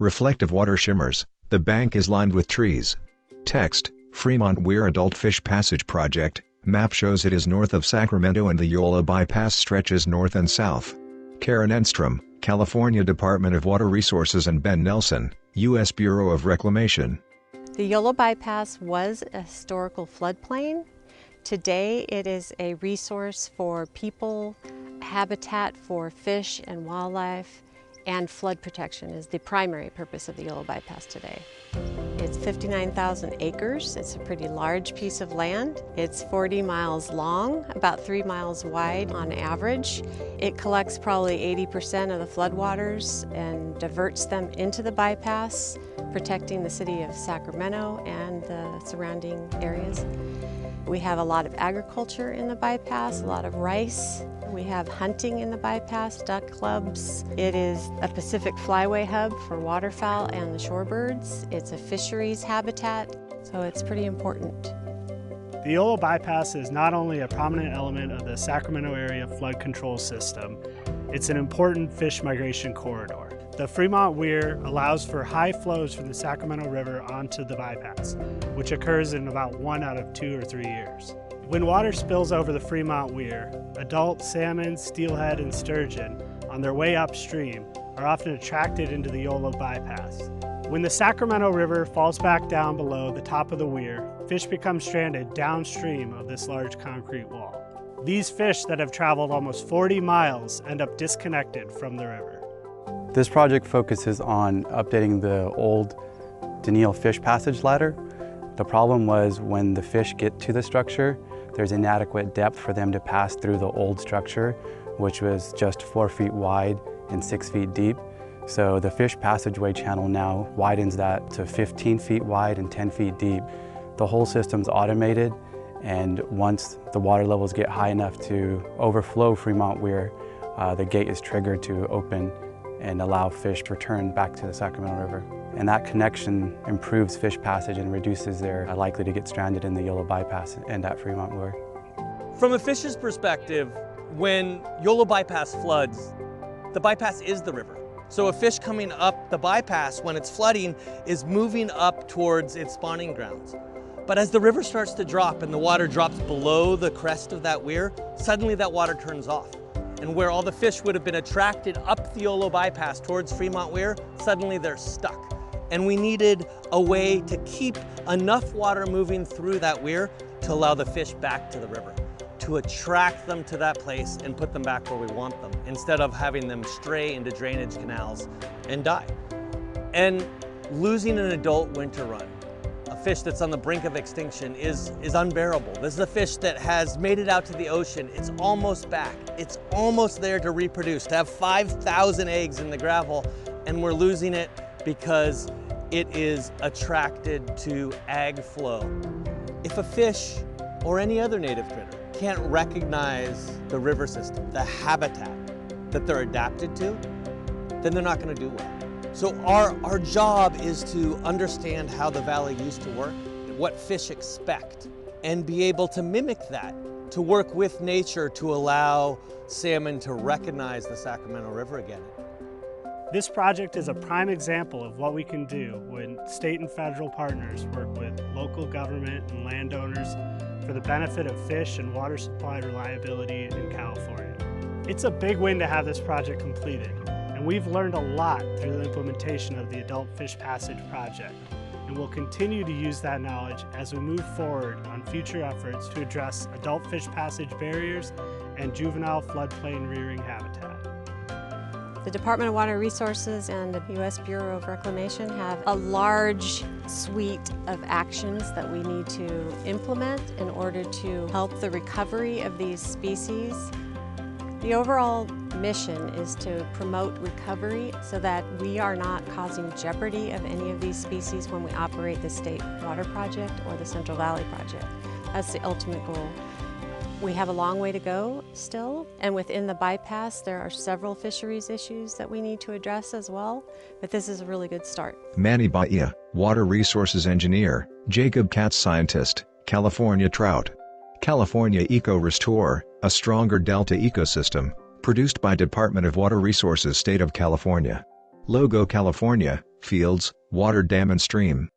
Reflective water shimmers, the bank is lined with trees. Text, Fremont Weir Adult Fish Passage Project, map shows it is north of Sacramento and the Yola Bypass stretches north and south. Karen Enstrom, California Department of Water Resources, and Ben Nelson, U.S. Bureau of Reclamation. The Yola Bypass was a historical floodplain. Today it is a resource for people, habitat for fish and wildlife, and flood protection is the primary purpose of the Yola Bypass today. It's 59,000 acres. It's a pretty large piece of land. It's 40 miles long, about 3 miles wide on average. It collects probably 80% of the floodwaters and diverts them into the bypass, protecting the city of Sacramento and the surrounding areas. We have a lot of agriculture in the bypass, a lot of rice. We have hunting in the bypass, duck clubs. It is a Pacific flyway hub for waterfowl and the shorebirds. It's a fisheries habitat, so it's pretty important. The Yola Bypass is not only a prominent element of the Sacramento area flood control system, it's an important fish migration corridor. The Fremont Weir allows for high flows from the Sacramento River onto the bypass, which occurs in about 1 out of 2 or 3 years. When water spills over the Fremont Weir, adult salmon, steelhead, and sturgeon on their way upstream are often attracted into the Yola Bypass. When the Sacramento River falls back down below the top of the weir, fish become stranded downstream of this large concrete wall. These fish that have traveled almost 40 miles end up disconnected from the river. This project focuses on updating the old Daniil fish passage ladder. The problem was when the fish get to the structure, there's inadequate depth for them to pass through the old structure, which was just 4 feet wide and 6 feet deep. So the fish passageway channel now widens that to 15 feet wide and 10 feet deep. The whole system's automated, and once the water levels get high enough to overflow Fremont Weir, the gate is triggered to open and allow fish to return back to the Sacramento River. And that connection improves fish passage and reduces their likely to get stranded in the Yola Bypass and at Fremont Weir. From a fish's perspective, when Yola Bypass floods, the bypass is the river. So a fish coming up the bypass when it's flooding is moving up towards its spawning grounds. But as the river starts to drop and the water drops below the crest of that weir, suddenly that water turns off. And where all the fish would have been attracted up the Yola Bypass towards Fremont Weir, suddenly they're stuck. And we needed a way to keep enough water moving through that weir to allow the fish back to the river, to attract them to that place and put them back where we want them, instead of having them stray into drainage canals and die. And losing an adult winter run, a fish that's on the brink of extinction, is unbearable. This is a fish that has made it out to the ocean. It's almost back. It's almost there to reproduce, to have 5,000 eggs in the gravel, and we're losing it because it is attracted to ag flow. If a fish or any other native critter can't recognize the river system, the habitat that they're adapted to, then they're not going to do well. So our job is to understand how the valley used to work, what fish expect, and be able to mimic that, to work with nature to allow salmon to recognize the Sacramento River again. This project is a prime example of what we can do when state and federal partners work with local government and landowners for the benefit of fish and water supply reliability in California. It's a big win to have this project completed, and we've learned a lot through the implementation of the Adult Fish Passage Project, and we'll continue to use that knowledge as we move forward on future efforts to address adult fish passage barriers and juvenile floodplain rearing habitat. The Department of Water Resources and the U.S. Bureau of Reclamation have a large suite of actions that we need to implement in order to help the recovery of these species. The overall mission is to promote recovery so that we are not causing jeopardy of any of these species when we operate the State Water Project or the Central Valley Project. That's the ultimate goal. We have a long way to go still, and within the bypass there are several fisheries issues that we need to address as well, but this is a really good start. Manny Bahia, Water Resources Engineer, Jacob Katz, Scientist, California Trout. California Eco Restore, a stronger delta ecosystem, produced by Department of Water Resources, State of California. Logo California, fields, water dam and stream.